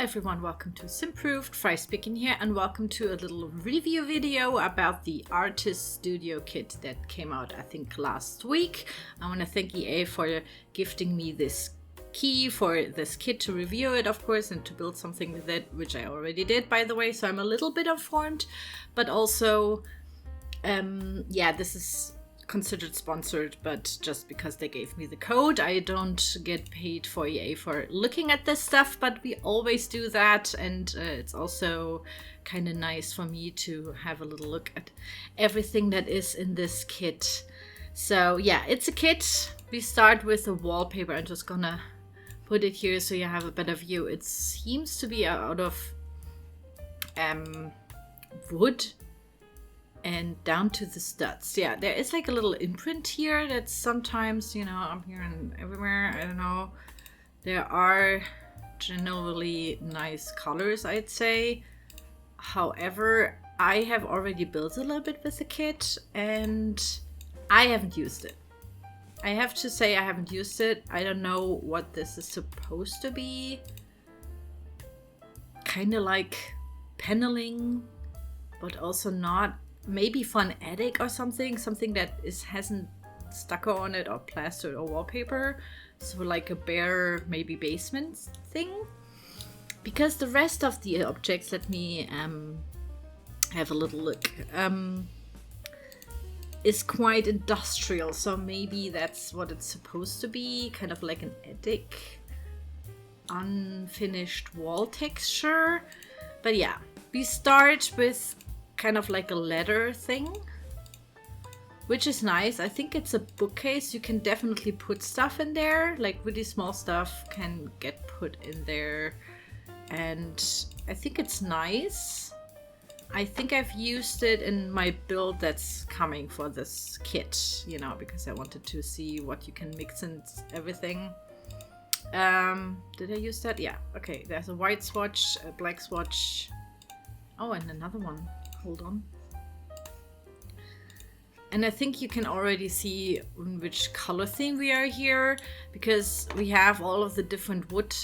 everyone, welcome to Simproved, Fry speaking here, and welcome to a little review video about the Artist Studio kit that came out, I think, last week. I want to thank EA for gifting me this key for this kit to review it, of course, and to build something with it, which I already did, by the way, so I'm a little bit informed, but also, this is considered sponsored, but just because they gave me the code. I don't get paid for EA for looking at this stuff, but we always do that, and it's also kind of nice for me to have a little look at everything that is in this kit. So yeah, it's a kit. We start with a wallpaper. I'm just gonna put it here so you have a better view. It seems to be out of wood and down to the studs. Yeah, there is like a little imprint here that's sometimes, you know, I'm here and everywhere, I don't know. There are generally nice colors, I'd say. However, I have already built a little bit with the kit and I haven't used it. I have to say I haven't used it. I don't know what this is supposed to be. Kind of like paneling, but also not. Maybe for an attic or something that hasn't stucco on it or plaster or wallpaper. So like a bare maybe basement thing. Because the rest of the objects, let me have a little look, is quite industrial. So maybe that's what it's supposed to be. Kind of like an attic, unfinished wall texture. But yeah, we start with kind of like a leather thing, which is nice. I think it's a bookcase. You can definitely put stuff in there, like really small stuff can get put in there, and I think it's nice. I think I've used it in my build that's coming for this kit, you know, because I wanted to see what you can mix and everything. Did I use that? Yeah, okay, there's a white swatch, a black swatch, oh, and another one. Hold on. And I think you can already see in which color theme we are here, because we have all of the different wood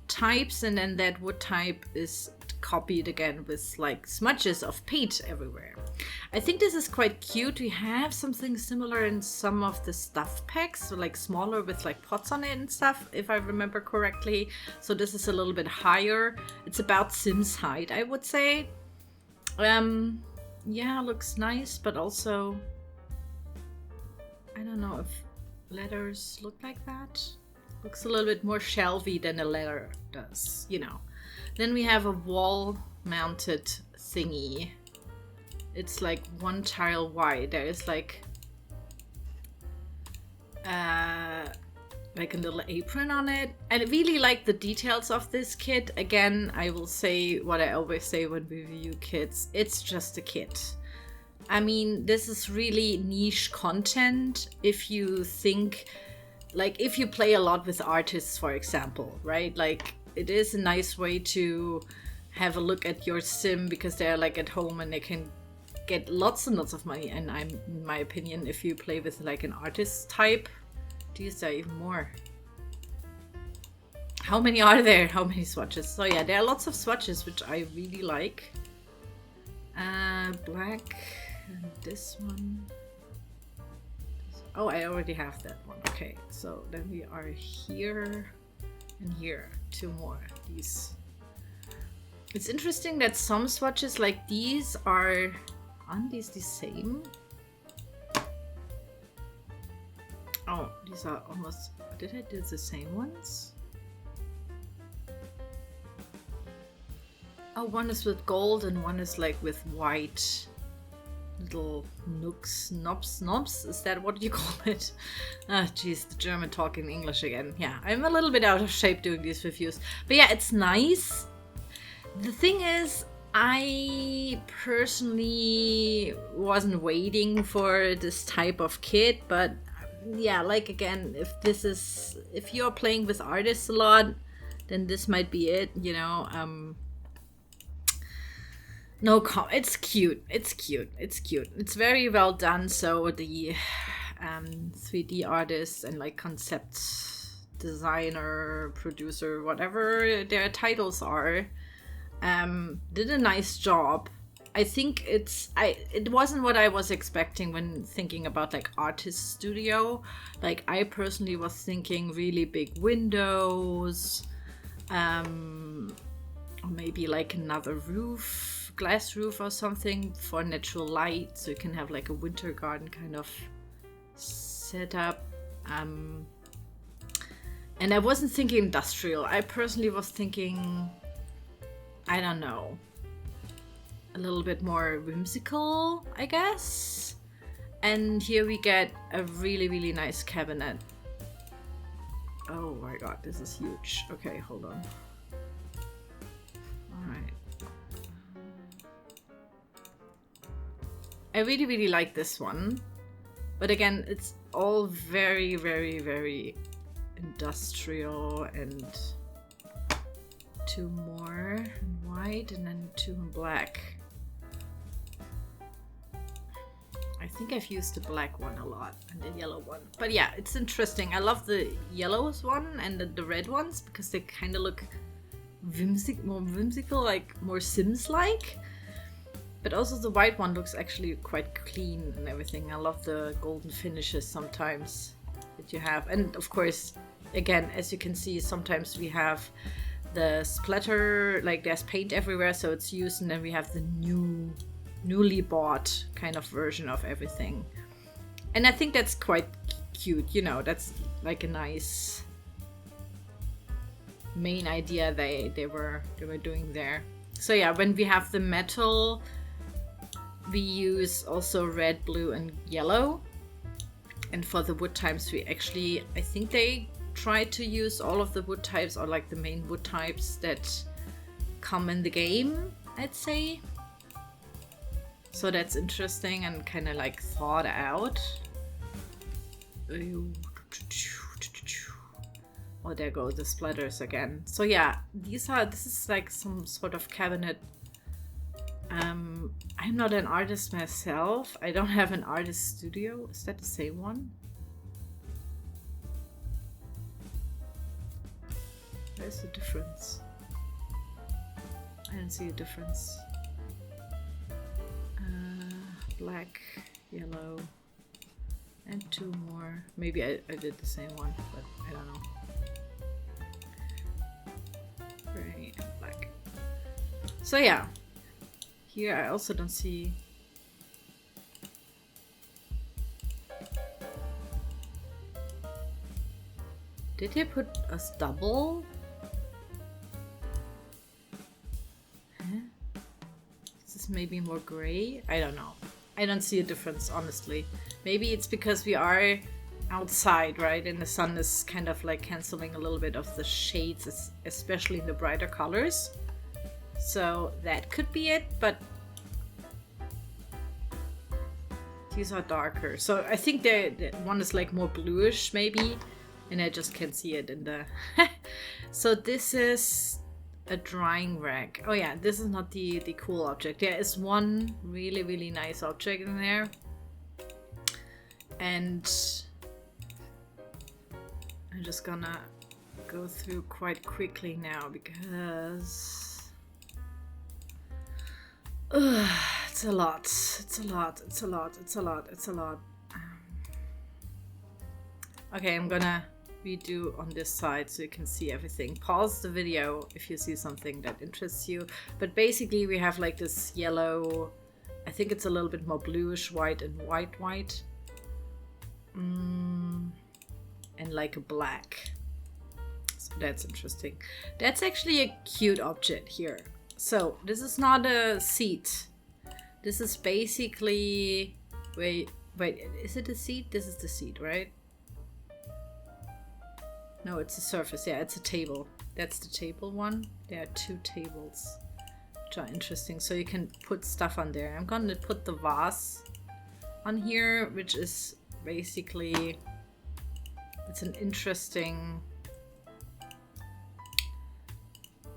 types, and then that wood type is copied again with like smudges of paint everywhere. I think this is quite cute. We have something similar in some of the stuff packs, so like smaller with like pots on it and stuff, if I remember correctly. So this is a little bit higher. It's about Sims height, I would say. Yeah, looks nice, but also I don't know if letters look like that. Looks a little bit more shelvy than a letter does, you know. Then we have a wall mounted thingy. It's like one tile wide. There is like a little apron on it. I really like the details of this kit. Again, I will say what I always say when we review kits. It's just a kit. I mean, this is really niche content if you think, like if you play a lot with artists, for example, right? Like it is a nice way to have a look at your sim because they're like at home and they can get lots and lots of money. And in my opinion, if you play with like an artist type, these are even more. How many are there? How many swatches? So yeah, there are lots of swatches, which I really like. Black, and this one. Oh, I already have that one. Okay, so then we are here and here. Two more of these. It's interesting that some swatches like these aren't these the same? Oh, these are almost... Did I do the same ones? Oh, one is with gold and one is like with white little nooks, knobs. Is that what you call it? Ah, jeez, the German talking English again. Yeah, I'm a little bit out of shape doing these reviews. But yeah, it's nice. The thing is, I personally wasn't waiting for this type of kit, but yeah, like again, if you're playing with artists a lot, then this might be it, you know. It's cute. It's very well done. So the 3D artists and like concept designer, producer, whatever their titles are, did a nice job. I think it wasn't what I was expecting when thinking about like artist studio. Like I personally was thinking really big windows, or maybe like another roof, glass roof or something for natural light, so you can have like a winter garden kind of setup. And I wasn't thinking industrial. I personally was thinking, I don't know, a little bit more whimsical, I guess. And here we get a really, really nice cabinet. Oh my god, this is huge. Okay, hold on. Alright. I really, really like this one. But again, it's all very, very, very industrial, and two more in white and then two in black. I think I've used the black one a lot and the yellow one. But yeah, it's interesting. I love the yellows one and the red ones because they kind of look more whimsical, like more Sims-like. But also the white one looks actually quite clean and everything. I love the golden finishes sometimes that you have. And of course, again, as you can see, sometimes we have the splatter, like there's paint everywhere, so it's used, and then we have the newly bought kind of version of everything. And I think that's quite cute, you know, that's like a nice main idea they were doing there. So yeah, when we have the metal, we use also red, blue and yellow. And for the wood types, we actually, I think they tried to use all of the wood types, or like the main wood types that come in the game, I'd say. So that's interesting and kind of like thought out. Oh, there go the splatters again. So yeah, this is like some sort of cabinet. I'm not an artist myself. I don't have an artist studio. Is that the same one? Where's the difference? I don't see a difference. Black, yellow, and two more. Maybe I did the same one, but I don't know. Gray and black. So yeah, here I also don't see. Did they put us double? Huh? Is this maybe more gray? I don't know. I don't see a difference, honestly. Maybe it's because we are outside, right? And the sun is kind of like canceling a little bit of the shades, especially in the brighter colors. So that could be it, but these are darker. So I think the one is like more bluish maybe, and I just can't see it in the... So this is a drying rack. Oh yeah, this is not the cool object. There is one really, really nice object in there. And I'm just gonna go through quite quickly now because it's a lot. It's a lot. It's a lot. It's a lot. It's a lot. Okay, I'm gonna redo on this side so you can see everything. Pause the video if you see something that interests you. But basically we have like this yellow, I think it's a little bit more bluish white and white. And like a black. So that's interesting. That's actually a cute object here. So this is not a seat. This is basically, wait, is it a seat? This is the seat, right? No, it's a surface. Yeah, it's a table. That's the table one. There are two tables, which are interesting. So you can put stuff on there. I'm going to put the vase on here, which is basically, it's an interesting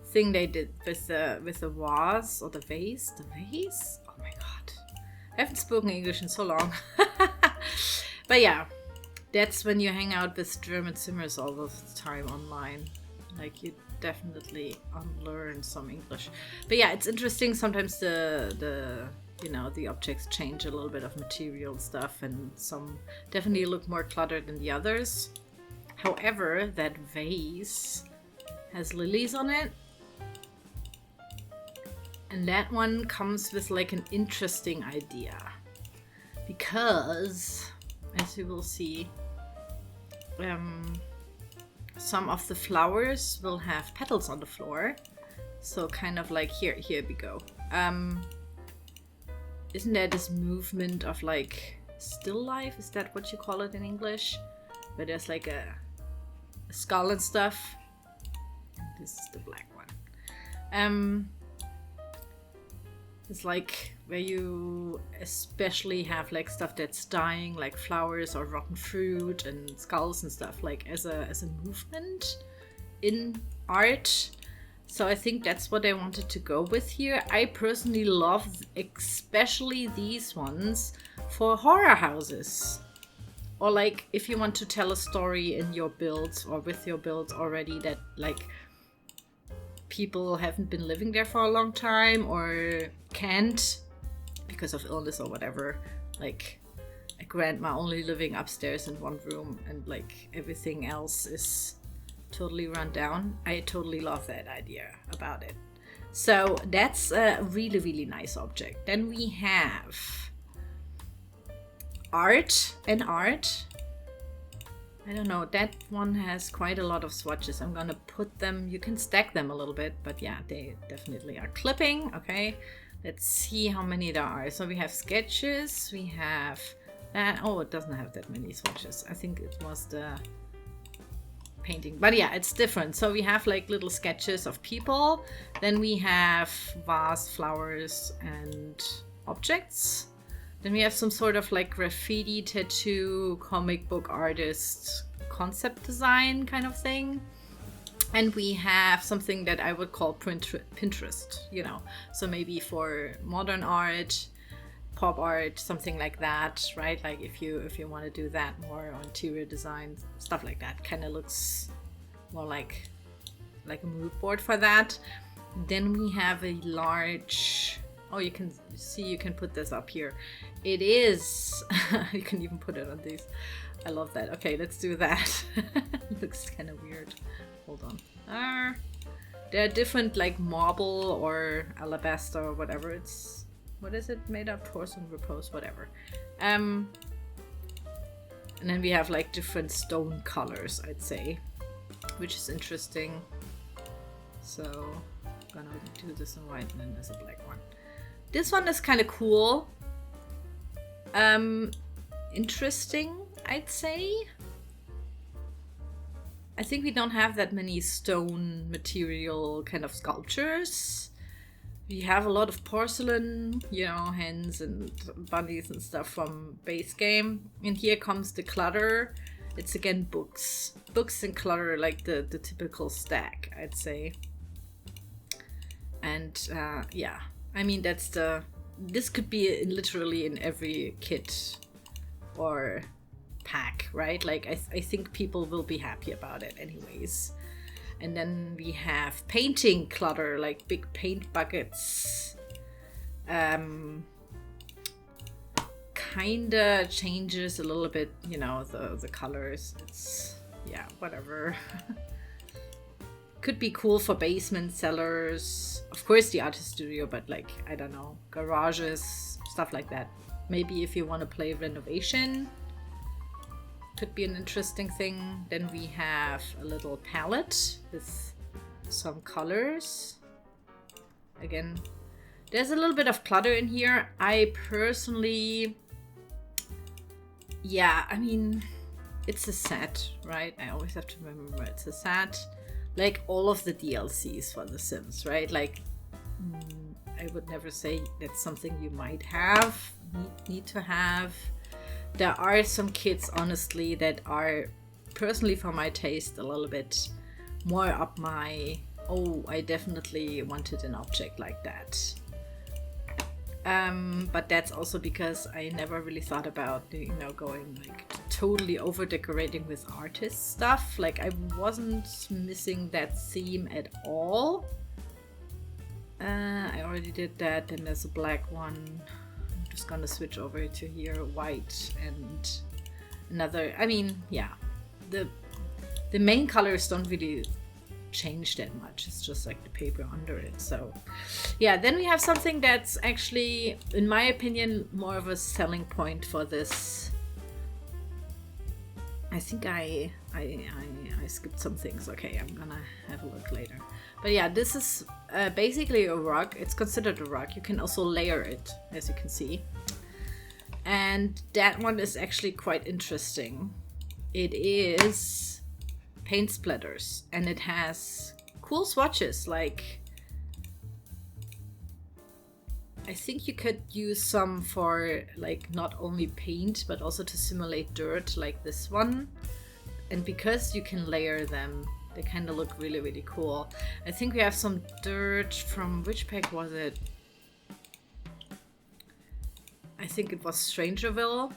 thing they did with the vase or the vase. The vase? Oh my god. I haven't spoken English in so long. But yeah. that's when you hang out with German simmers all the time online. Like, you definitely unlearn some English. But yeah, it's interesting. Sometimes the you know, the objects change a little bit of material stuff, and some definitely look more cluttered than the others. However, that vase has lilies on it. And that one comes with like an interesting idea. Because, as you will see, some of the flowers will have petals on the floor. So kind of like, here we go. Isn't there this movement of like still life? Is that what you call it in English? Where there's like a skull and stuff. This is the black one. It's like where you especially have like stuff that's dying, like flowers or rotten fruit and skulls and stuff, like as a movement in art. So I think that's what I wanted to go with here. I personally love especially these ones for horror houses. Or like if you want to tell a story in your builds or with your builds already that like people haven't been living there for a long time or can't because of illness or whatever. Like a grandma only living upstairs in one room and like everything else is totally run down. I totally love that idea about it. So that's a really, really nice object. Then we have art and art. I don't know, that one has quite a lot of swatches. I'm gonna put them, you can stack them a little bit, but yeah, they definitely are clipping. Okay, let's see how many there are. So we have sketches, we have that. Oh, it doesn't have that many swatches. I think it was the painting, but yeah, it's different. So we have like little sketches of people. Then we have vase, flowers, and objects. Then we have some sort of like graffiti, tattoo, comic book artist, concept design kind of thing. And we have something that I would call Pinterest, you know. So maybe for modern art, pop art, something like that, right? Like if you want to do that more on interior design, stuff like that. Kind of looks more like a mood board for that. Then we have a large... Oh, you can see, you can put this up here. It is, you can even put it on these. I love that. Okay, let's do that. Looks kind of weird. Hold on. There are different like marble or alabaster or whatever. It's, what is it made of? Porcelain, repose, whatever. And then we have like different stone colors, I'd say, which is interesting. So I'm gonna do this in white and then there's a black one. This one is kind of cool. Interesting, I'd say. I think we don't have that many stone material kind of sculptures. We have a lot of porcelain, you know, hens and bunnies and stuff from base game. And here comes the clutter. It's again books. Books and clutter, like the typical stack, I'd say. And yeah. I mean, this could be literally in every kit or pack, right? Like, I think people will be happy about it anyways. And then we have painting clutter, like big paint buckets. Kinda changes a little bit, you know, the colors. It's, yeah, whatever. Could be cool for basement cellars, of course the artist studio, but like, I don't know, garages, stuff like that. Maybe if you want to play renovation, could be an interesting thing. Then we have a little palette with some colors. Again, there's a little bit of clutter in here. I personally, yeah, I mean, it's a set, right? I always have to remember it's a set. Like all of the DLCs for The Sims, right? Like, I would never say that's something you might have, need to have. There are some kits, honestly, that are, personally for my taste, a little bit more up my, oh, I definitely wanted an object like that. But that's also because I never really thought about, you know, going like totally over decorating with artist stuff. Like I wasn't missing that theme at all. I already did that. Then there's a black one. I'm just gonna switch over to here, white and another. I mean, yeah, the main colors don't really change that much. It's just like the paper under it. So yeah, then we have something that's actually, in my opinion, more of a selling point for this. I think I skipped some things. Okay, I'm gonna have a look later. But yeah, this is basically a rug. It's considered a rug. You can also layer it, as you can see. And that one is actually quite interesting. It is paint splatters, and it has cool swatches. Like, I think you could use some for like not only paint but also to simulate dirt, like this one. And because you can layer them, they kind of look really, really cool. I think we have some dirt from, which pack was it? I think it was Strangerville,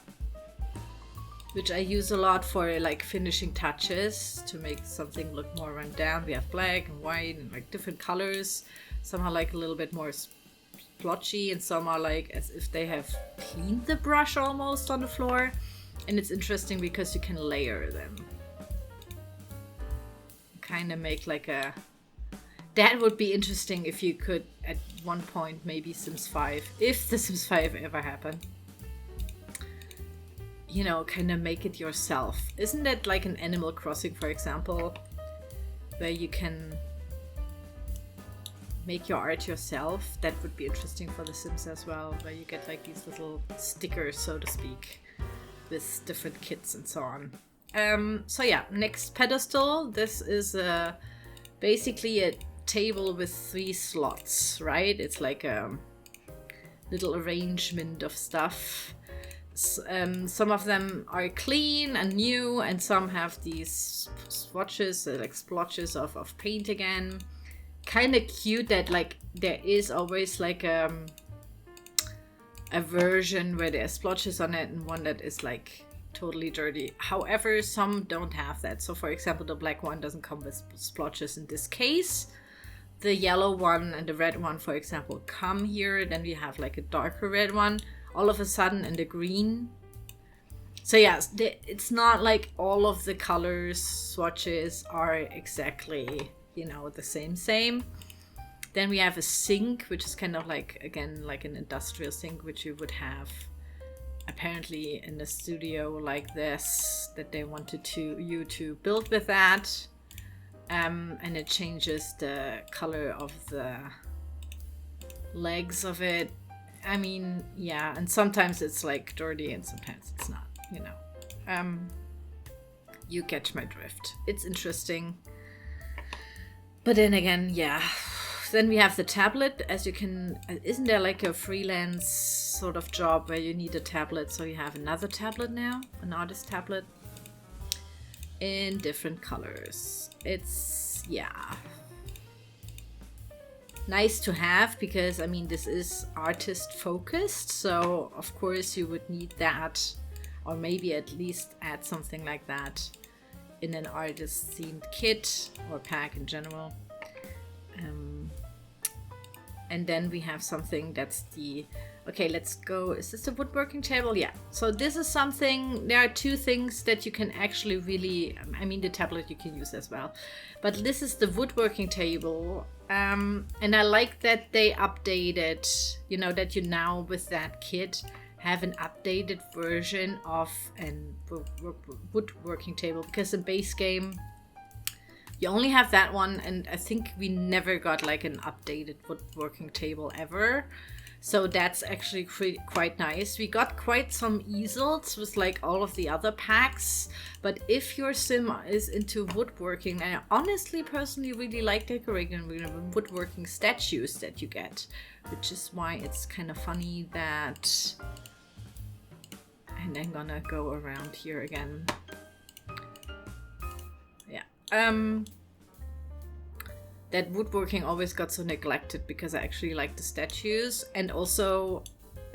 which I use a lot for like finishing touches to make something look more run down. We have black and white and like different colors. Some are like a little bit more splotchy, and some are like as if they have cleaned the brush almost on the floor. And it's interesting because you can layer them. Kind of make like a... That would be interesting if you could at one point, maybe Sims 5, if the Sims 5 ever happened. You know, kind of make it yourself. Isn't that like an Animal Crossing, for example, where you can make your art yourself? That would be interesting for the Sims as well, where you get like these little stickers, so to speak, with different kits and so on. So yeah, next pedestal. This is basically a table with 3 slots, right? It's like a little arrangement of stuff. Some of them are clean and new, and some have these swatches, like splotches of paint again. Kind of cute that like there is always like a version where there's splotches on it and one that is like totally dirty. However, some don't have that. So for example, the black one doesn't come with splotches in this case. The yellow one and the red one, for example, come here. Then we have like a darker red one all of a sudden, and the green. So yes, it's not like all of the colors swatches are exactly, you know, the same. Then we have a sink, which is kind of like, again, like an industrial sink, which you would have apparently in a studio like this, that they wanted you to build with that. And it changes the color of the legs of it. I mean, yeah, and sometimes it's like dirty and sometimes it's not, you know. You catch my drift. It's interesting. But then again, yeah. Then we have the tablet. As you can, isn't there like a freelance sort of job where you need a tablet? So you have another tablet now, an artist tablet in different colors. It's, yeah, nice to have, because I mean, this is artist focused, so of course you would need that, or maybe at least add something like that in an artist themed kit or pack in general. And then we have something that's the, okay, let's go, is this the woodworking table? Yeah, so this is something, there are 2 things that you can actually really, I mean, the tablet you can use as well, but this is the woodworking table. And I like that they updated, you know, that you now with that kit have an updated version of a woodworking table, because in base game you only have that one, and I think we never got like an updated woodworking table ever. So that's actually quite nice. We got quite some easels with like all of the other packs, but if your sim is into woodworking, I honestly personally really like decorating woodworking statues that you get, which is why it's kind of funny that, and I'm gonna go around here again. That woodworking always got so neglected, because I actually like the statues, and also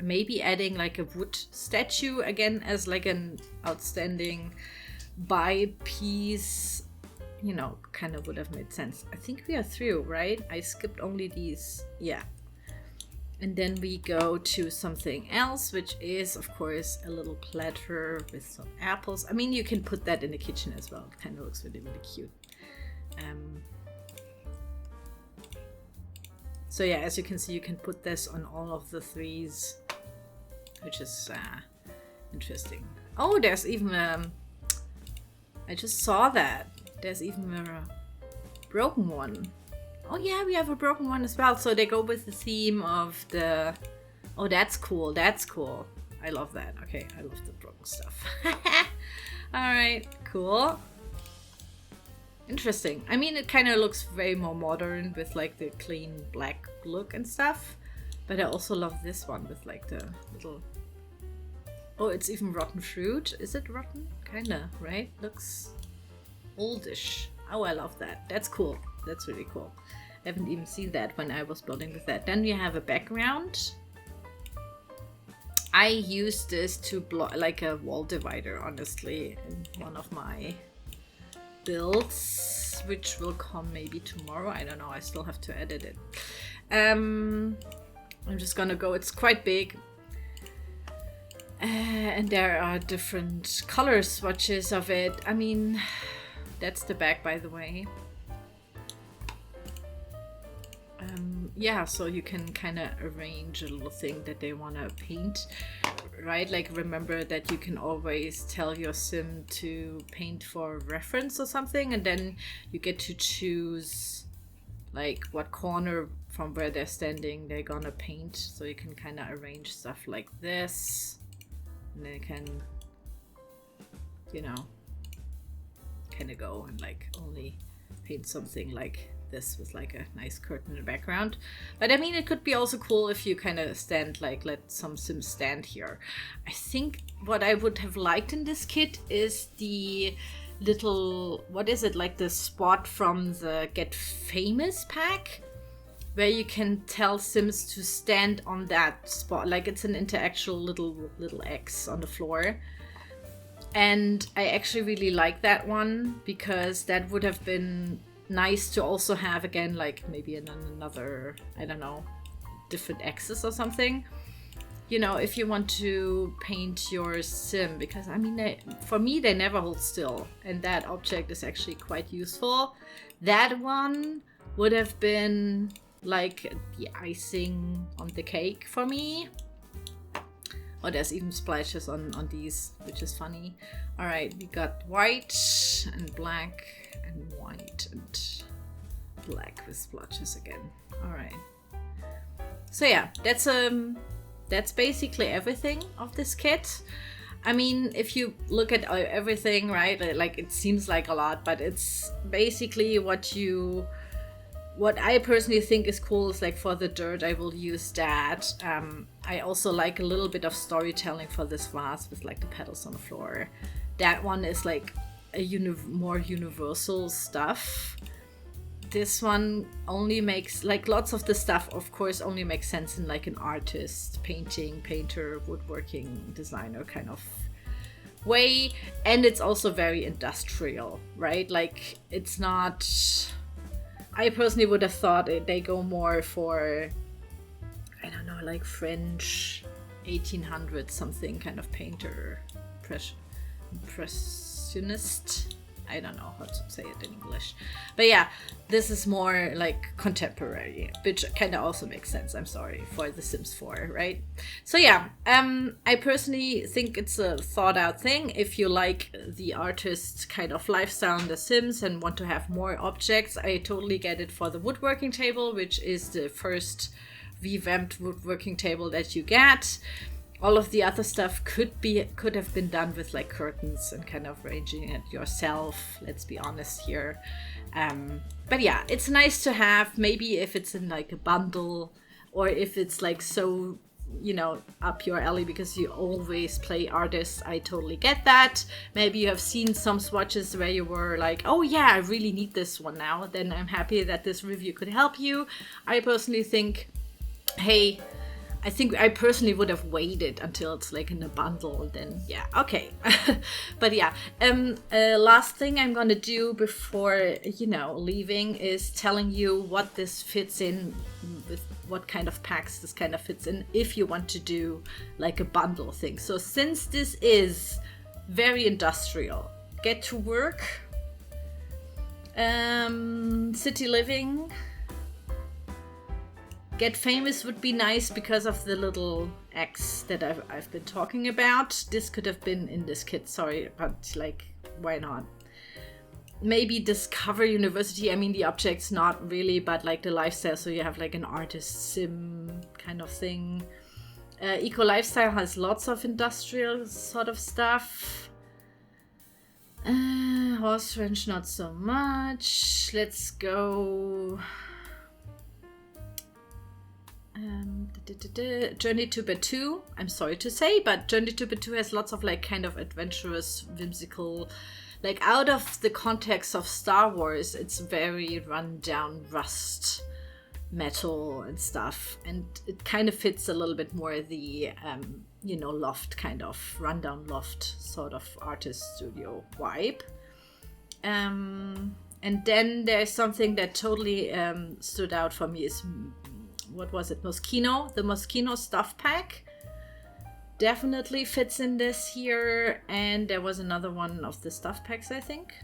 maybe adding like a wood statue again as like an outstanding buy piece, you know, kind of would have made sense. I think we are through, right? I skipped only these. Yeah. And then we go to something else, which is, of course, a little platter with some apples. I mean, you can put that in the kitchen as well. It kind of looks really, really cute. So yeah, as you can see, you can put this on all of the threes, which is interesting. Oh, there's even I just saw that. There's even a broken one. Oh yeah, we have a broken one as well. So they go with the theme of the... Oh, that's cool. That's cool. I love that. Okay, I love the broken stuff. Alright, cool. Interesting. I mean, it kind of looks very more modern with like the clean black look and stuff. But I also love this one with like the little... Oh, it's even rotten fruit. Is it rotten? Kinda, right? Looks oldish. Oh, I love that. That's cool. That's really cool. I haven't even seen that when I was building with that. Then we have a background. I use this to block like a wall divider, honestly, in one of my builds, which will come maybe tomorrow. I don't know. I still have to edit it. I'm just gonna go. It's quite big. And there are different color swatches of it. I mean, that's the back, by the way. Yeah, so you can kind of arrange a little thing that they want to paint, right? Like, remember that you can always tell your sim to paint for reference or something, and then you get to choose like what corner from where they're standing they're gonna paint. So you can kind of arrange stuff like this, and then you can, you know, kind of go and like only paint something like this with like a nice curtain in the background. But I mean, it could be also cool if you kind of stand, like let some sims stand here. I think what I would have liked in this kit is the little, what is it, like the spot from the Get Famous pack, where you can tell sims to stand on that spot, like it's an interactual little X on the floor. And I actually really like that one, because that would have been nice to also have again, like maybe in another, I don't know, different axis or something. You know, if you want to paint your sim, because I mean, for me, they never hold still, and that object is actually quite useful. That one would have been like the icing on the cake for me. Oh, there's even splashes on these, which is funny. All right, we got white and black and white and black with splotches again. All right. So yeah, that's basically everything of this kit. I mean, if you look at everything, right, like it seems like a lot, but it's basically what I personally think is cool is like for the dirt, I will use that. I also like a little bit of storytelling for this vase with like the petals on the floor. That one is like a more universal stuff. This one only makes, like lots of the stuff, of course, only makes sense in like an artist, painter, woodworking, designer kind of way. And it's also very industrial, right? Like it's not... I personally would have thought they go more for, I don't know, like French 1800 something kind of painter, impressionist. I don't know how to say it in English. But yeah, this is more like contemporary, which kind of also makes sense, I'm sorry, for The Sims 4, right? So yeah, I personally think it's a thought out thing. If you like the artist kind of lifestyle in The Sims and want to have more objects, I totally get it for the woodworking table, which is the first revamped woodworking table that you get. All of the other stuff could have been done with like curtains and kind of arranging it yourself. Let's be honest here. But yeah, it's nice to have, maybe if it's in like a bundle, or if it's like so, you know, up your alley because you always play artists. I totally get that. Maybe you have seen some swatches where you were like, oh yeah, I really need this one now. Then I'm happy that this review could help you. I personally think, hey, I think I personally would have waited until it's like in a bundle, then yeah, okay. But yeah, last thing I'm gonna do before, you know, leaving is telling you what this fits in with, what kind of packs this kind of fits in if you want to do like a bundle thing. So since this is very industrial, get to work, city living, get famous would be nice because of the little X that I've been talking about. This could have been in this kit, sorry, but like, why not? Maybe discover university. I mean, the object's not really, but like the lifestyle. So you have like an artist sim kind of thing. Eco lifestyle has lots of industrial sort of stuff. Horse ranch, not so much. Let's go. Journey to Batuu. I'm sorry to say, but Journey to Batuu has lots of like kind of adventurous, whimsical, like out of the context of Star Wars. It's very run down rust metal and stuff, and it kind of fits a little bit more the you know, loft kind of rundown loft sort of artist studio vibe. And then there's something that totally stood out for me is, what was it? Moschino. The Moschino stuff pack definitely fits in this here. And there was another one of the stuff packs, I think.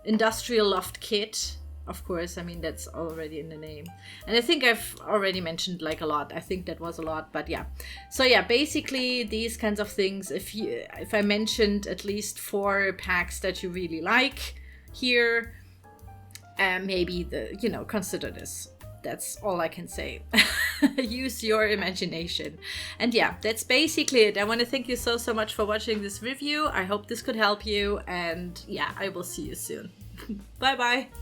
Industrial Loft Kit. Of course, I mean, that's already in the name. And I think I've already mentioned like a lot. I think that was a lot, but yeah. So yeah, basically these kinds of things. If I mentioned at least 4 packs that you really like here, maybe you know, consider this. That's all I can say. Use your imagination. And yeah, that's basically it. I want to thank you so much for watching this review. I hope this could help you. And yeah, I will see you soon. Bye bye.